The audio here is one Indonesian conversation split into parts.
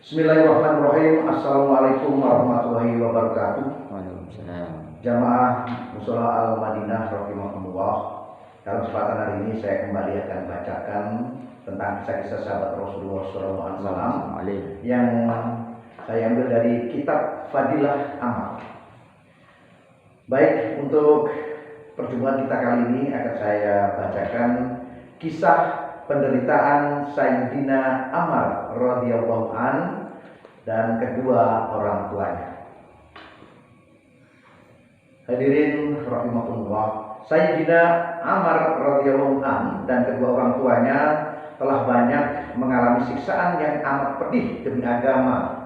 Bismillahirrahmanirrahim. Assalamualaikum warahmatullahi wabarakatuh. Waalaikumsalam. Jamaah Mushola Al-Madinah rahimahumullah. Dalam kesempatan hari ini saya kembali akan bacakan tentang kisah-kisah sahabat Rasulullah SAW yang saya ambil dari kitab Fadilah Amal. Baik, untuk perjumpaan kita kali ini akan saya bacakan kisah penderitaan Sayyidina Ammar radhiyallahu an dan kedua orang tuanya. Hadirin rahimakumullah, Sayyidina Ammar radhiyallahu an dan kedua orang tuanya telah banyak mengalami siksaan yang amat pedih demi agama.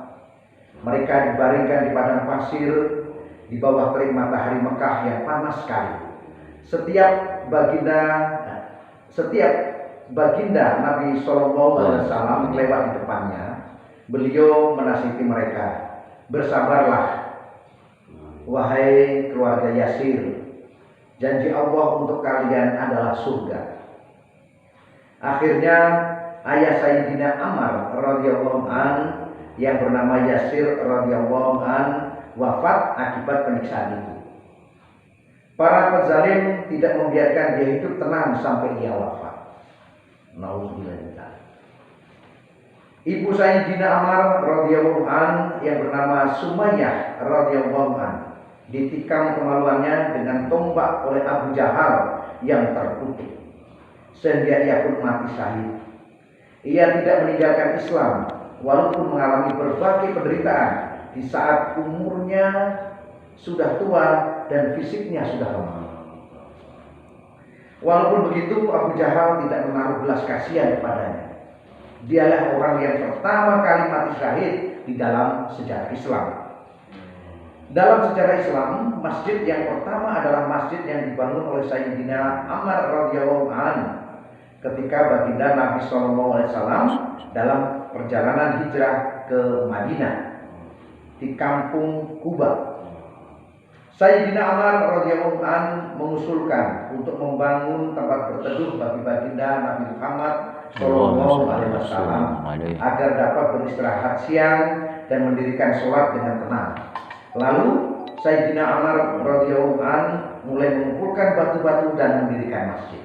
Mereka dibaringkan di padang pasir di bawah terik matahari Mekah yang panas sekali. Setiap baginda Nabi Sallallahu Alaihi Wasallam lewat di depannya, beliau menasihati mereka, bersabarlah, wahai keluarga Yasir, janji Allah untuk kalian adalah surga. Akhirnya ayah Sayyidina Ammar radhiyallahu an yang bernama Yasir radhiyallahu an wafat akibat penyiksaan itu. Para pezalim tidak membiarkan dia hidup tenang sampai ia wafat. Nauzubillah. Ibu Sayyidina Ammar radhiyallahu an yang bernama Sumayyah radhiyallahu an ditikam kemaluannya dengan tombak oleh Abu Jahal yang terkutuk sehingga ia pun mati syahid. Ia tidak meninggalkan Islam walaupun mengalami berbagai penderitaan di saat umurnya sudah tua dan fisiknya sudah lemah. Walaupun begitu, Abu Jahal tidak menaruh belas kasihan kepadanya. Dialah orang yang pertama kali mati syahid di dalam sejarah Islam. Dalam sejarah Islam, masjid yang pertama adalah masjid yang dibangun oleh Sayyidina Ammar radhiyallahu an ketika baginda Nabi Sallallahu Alaihi Wasallam dalam perjalanan hijrah ke Madinah di kampung Kuba. Sayyidina Ammar radhiyallahu an mengusulkan untuk membangun tempat berteduh bagi baginda Nabi Muhammad Sallallahu Alaihi Wasallam agar dapat beristirahat siang dan mendirikan sholat dengan tenang. Lalu Sayyidina Ammar radhiyallahu an mulai mengumpulkan batu-batu dan mendirikan masjid.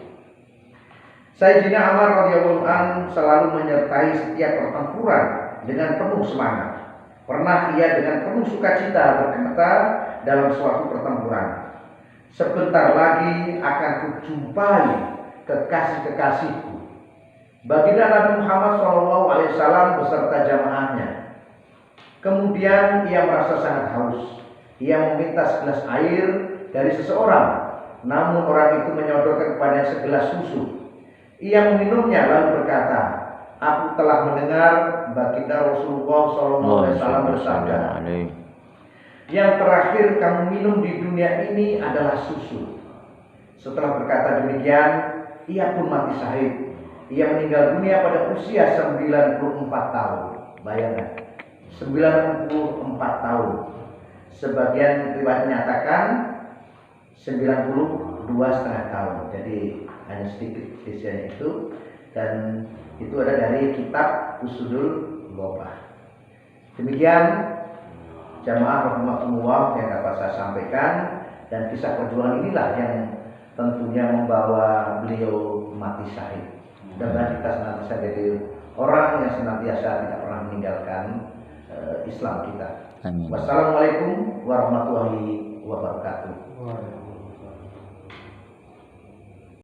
Sayyidina Ammar radhiyallahu an selalu menyertai setiap pertempuran dengan penuh semangat. Pernah ia dengan penuh sukacita berkata dalam suatu pertempuran, sebentar lagi akan kujumpai kekasih-kekasihku, baginda Nabi Muhammad SAW beserta jamaahnya. Kemudian ia merasa sangat haus. Ia meminta segelas air dari seseorang, namun orang itu menyodorkan kepadanya segelas susu. Ia meminumnya lalu berkata, aku telah mendengar baginda Rasulullah SAW bersabda, yang terakhir kamu minum di dunia ini adalah susu. Setelah berkata demikian, ia pun mati syahid. Ia meninggal dunia pada usia 94 tahun. Bayangkan, 94 tahun. Sebagian riwayat menyatakan 92,5 tahun. Jadi hanya sedikit isinya itu, dan itu ada dari kitab Usulul Ghobah. Demikian jamaah rahimakumullah yang dapat saya sampaikan, dan kisah perjuangan inilah yang tentunya membawa beliau mati syahid. Dan kita senantiasa jadi orang yang senantiasa tidak pernah meninggalkan Islam kita. Amin. Wassalamualaikum warahmatullahi wabarakatuh.